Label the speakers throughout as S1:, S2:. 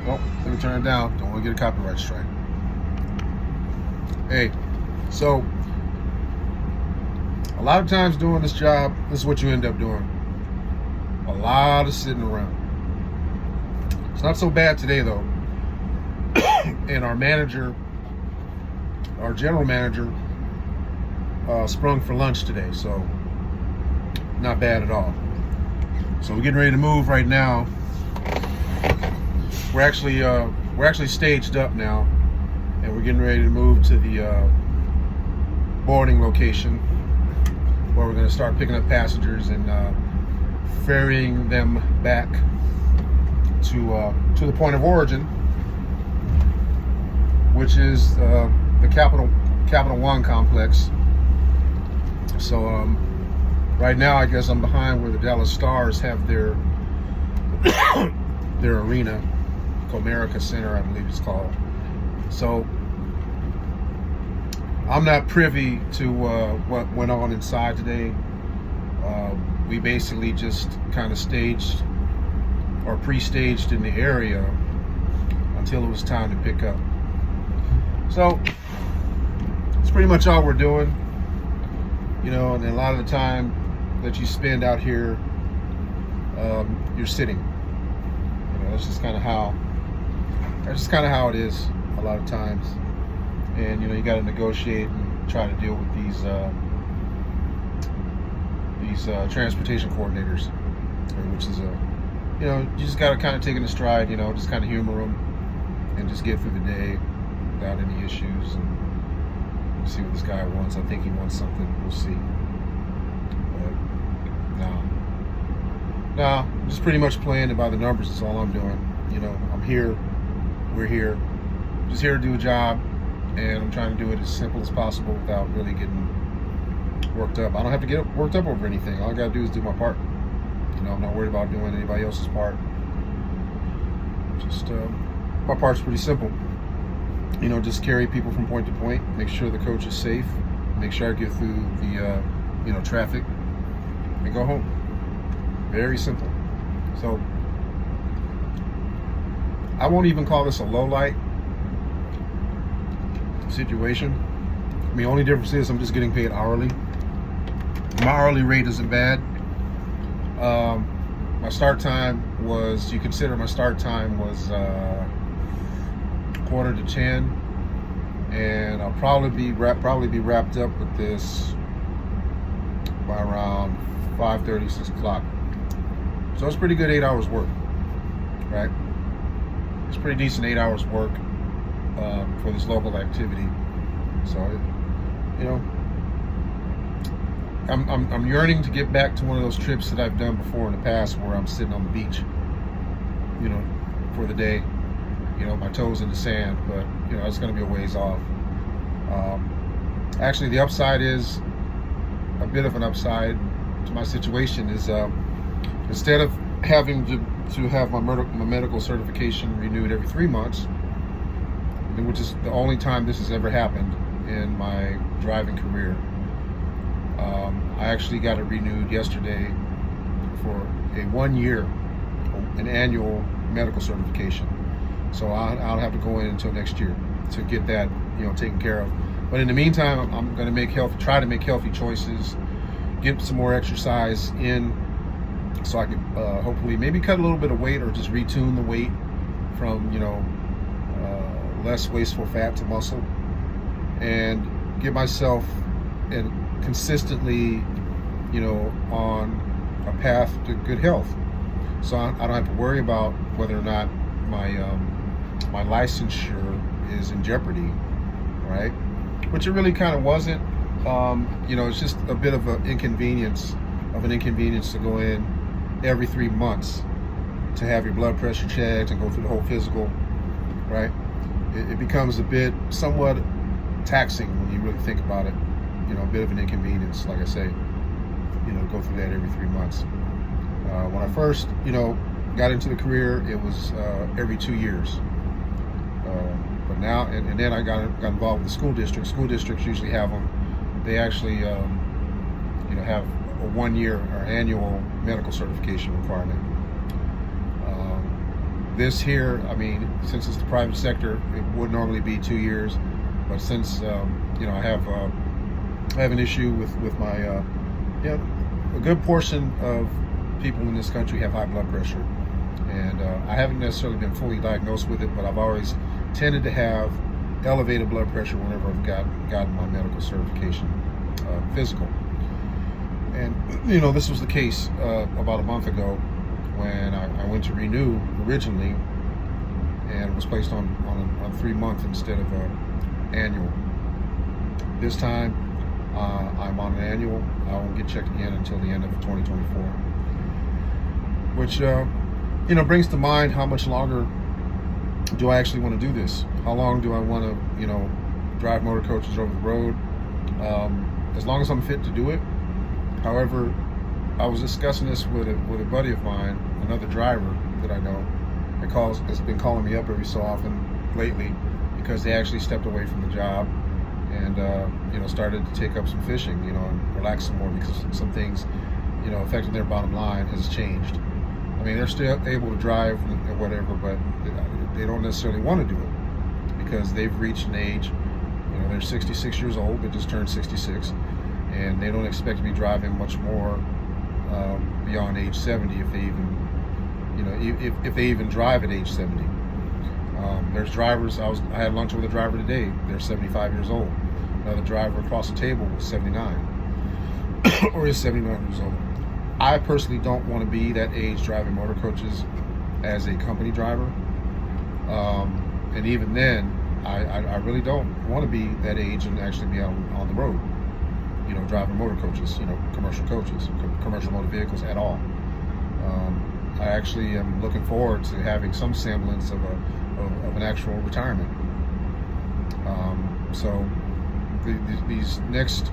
S1: Oh, let me turn it down. Don't want to get a copyright strike. Hey, so a lot of times doing this job, this is what you end up doing. A lot of sitting around. It's not so bad today though. And our general manager, sprung for lunch today, so not bad at all. So we're getting ready to move right now. We're actually staged up now, and we're getting ready to move to the boarding location where we're going to start picking up passengers and ferrying them back to the point of origin, which is the Capital One complex. So right now, I guess I'm behind where the Dallas Stars have their arena, Comerica Center, I believe it's called. So I'm not privy to what went on inside today. We basically just kind of staged or pre-staged in the area until it was time to pick up. So it's pretty much all we're doing, you know. And a lot of the time that you spend out here, you're sitting. You know, that's just kind of how it is a lot of times. And you know, you got to negotiate and try to deal with these transportation coordinators, which is you know, you just got to kind of take it in stride. You know, just kind of humor them and just get through the day without any issues, and see what this guy wants. I think he wants something. We'll see. But no, I'm just pretty much playing it by the numbers. That's all I'm doing. You know, I'm here. We're here. Just here to do a job, and I'm trying to do it as simple as possible without really getting worked up. I don't have to get worked up over anything. All I gotta do is do my part. You know, I'm not worried about doing anybody else's part. Just my part's pretty simple. You know, just carry people from point to point, make sure the coach is safe, make sure I get through the you know, traffic, and go home. Very simple. So I won't even call this a low light situation. I mean, only difference is I'm just getting paid hourly. My hourly rate isn't bad. My start time was, you consider my start time was 9:45, and I'll probably be wrapped up with this by around 5:30, 6 o'clock. So it's pretty good 8 hours work, right? It's pretty decent 8 hours work for this local activity. So, you know, I'm yearning to get back to one of those trips that I've done before in the past, where I'm sitting on the beach, you know, for the day, you know, my toes in the sand. But you know, it's going to be a ways off. Actually, the upside is, a bit of an upside to my situation is, instead of having to have my medical certification renewed every 3 months, which is the only time this has ever happened in my driving career, I actually got it renewed yesterday for a 1 year, an annual medical certification. So I'll have to go in until next year to get that, you know, taken care of. But in the meantime, I'm going to try to make healthy choices, get some more exercise in, so I can hopefully maybe cut a little bit of weight, or just retune the weight from, you know, less wasteful fat to muscle, and get myself and consistently, you know, on a path to good health. So I don't have to worry about whether or not my licensure is in jeopardy, right? Which it really kind of wasn't. You know, it's just a bit of an inconvenience to go in every 3 months to have your blood pressure checked and go through the whole physical, right? It becomes somewhat taxing when you really think about it. You know, a bit of an inconvenience, like I say, you know, go through that every 3 months. When I first, you know, got into the career, it was every 2 years. But now, and then I got involved with the school district. School districts usually have them. They actually, you know, have a 1 year or annual medical certification requirement. This here, I mean, since it's the private sector, it would normally be 2 years, but since I have an issue with my a good portion of people in this country have high blood pressure, and I haven't necessarily been fully diagnosed with it, but I've always tended to have elevated blood pressure whenever I've gotten my medical certification physical. And this was the case about a month ago when I went to renew originally, and was placed on 3 month instead of annual. This time I'm on an annual. I won't get checked again until the end of 2024, which brings to mind, how much longer do I actually want to do this? How long do I want to drive motor coaches over the road? As long as I'm fit to do it. However, I was discussing this with a buddy of mine, another driver that I know, has been calling me up every so often lately, because they actually stepped away from the job and started to take up some fishing, and relax some more, because some things, affecting their bottom line has changed. I mean, they're still able to drive and whatever, but they don't necessarily want to do it because they've reached an age. They're 66 years old. They just turned 66, and they don't expect to be driving much more beyond age 70, if they even, if they even drive at age 70. There's drivers. I had lunch with a driver today. They're 75 years old. Another driver across the table was 79, or is 79 years old. I personally don't want to be that age driving motor coaches as a company driver, and even then, I really don't want to be that age and actually be on the road, driving motor coaches, commercial coaches, commercial motor vehicles at all. I actually am looking forward to having some semblance of an actual retirement. So these next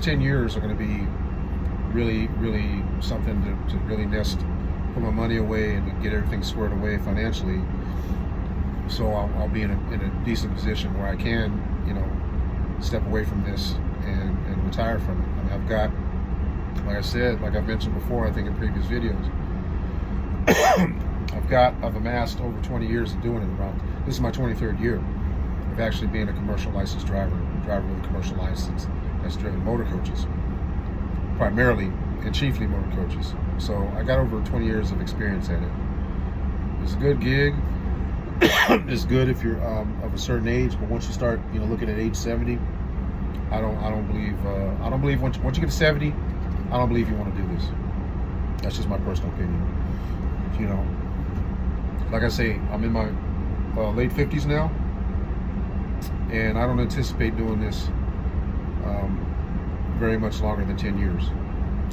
S1: 10 years are going to be really, really something to really put my money away and get everything squared away financially. So I'll be in a decent position where I can, step away from this and retire from it. I mean, I've got, like I said, like I've mentioned before, I think in previous videos, I've amassed over 20 years of doing it. This is my 23rd year of actually being a commercial licensed driver with a commercial license that's driven motor coaches, primarily and chiefly motor coaches. So I got over 20 years of experience at it. It's a good gig. It's good if you're of a certain age, but once you start, looking at age 70, I don't believe once you get to 70, I don't believe you want to do this. That's just my personal opinion. Like I say, I'm in my late 50s now, and I don't anticipate doing this very much longer than 10 years.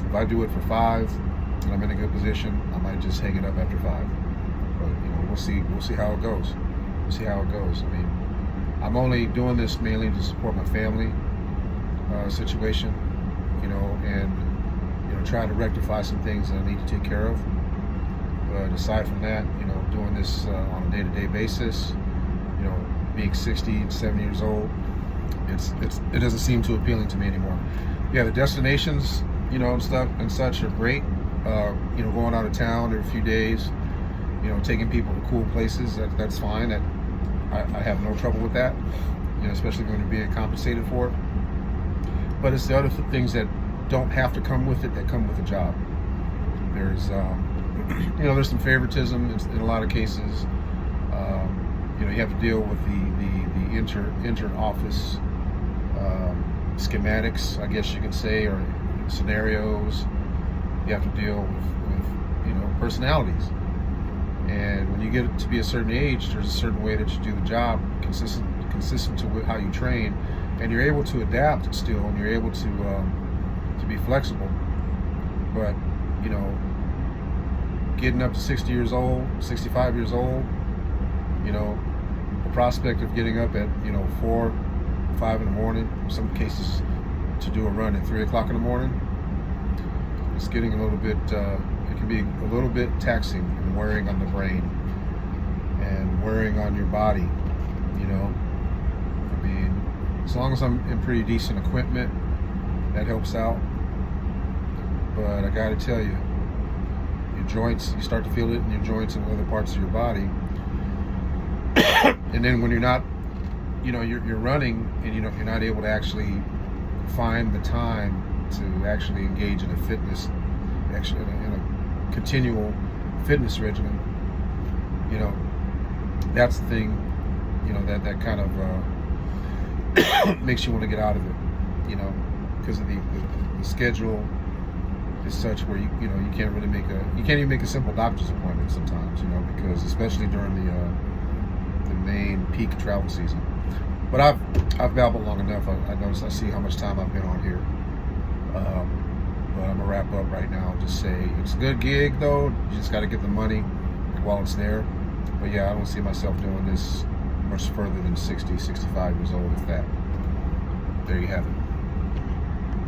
S1: If I do it for 5 and I'm in a good position, I might just hang it up after 5. But we'll see how it goes. I mean, I'm only doing this mainly to support my family situation, and trying to rectify some things that I need to take care of. But aside from that, doing this on a day-to-day basis, being 60 and 70 years old, it doesn't seem too appealing to me anymore. Yeah, the destinations, and stuff and such are great. Going out of town every few days, taking people to cool places, that's fine. I have no trouble with that, especially when you're being compensated for it. But it's the other things that don't have to come with it that come with the job. There's there's some favoritism in a lot of cases. You have to deal with the inter-office schematics, I guess you could say, or scenarios. You have to deal with personalities. And when you get to be a certain age, there's a certain way that you do the job, consistent to how you train, and you're able to adapt still, and you're able to be flexible. But getting up to 60 years old, 65 years old, the prospect of getting up at 4, 5 in the morning, in some cases to do a run at 3 o'clock in the morning, it's getting a little bit. It can be a little bit taxing and wearing on the brain and wearing on your body. I mean, as long as I'm in pretty decent equipment, that helps out. But I got to tell you, your joints. You start to feel it in your joints and other parts of your body. And then when you're not, you're running and you're not able to actually find the time to actually engage in a fitness, actually in a continual fitness regimen. That's the thing. That kind of makes you want to get out of it. Because of the schedule is such where you can't really you can't even make a simple doctor's appointment sometimes. Because especially during the main peak travel season. But I've babbled long enough. I see how much time I've been on here. But I'm gonna wrap up right now and just say it's a good gig though. You just got to get the money while it's there. But yeah, I don't see myself doing this much further than 60, 65 years old, if that. There you have it.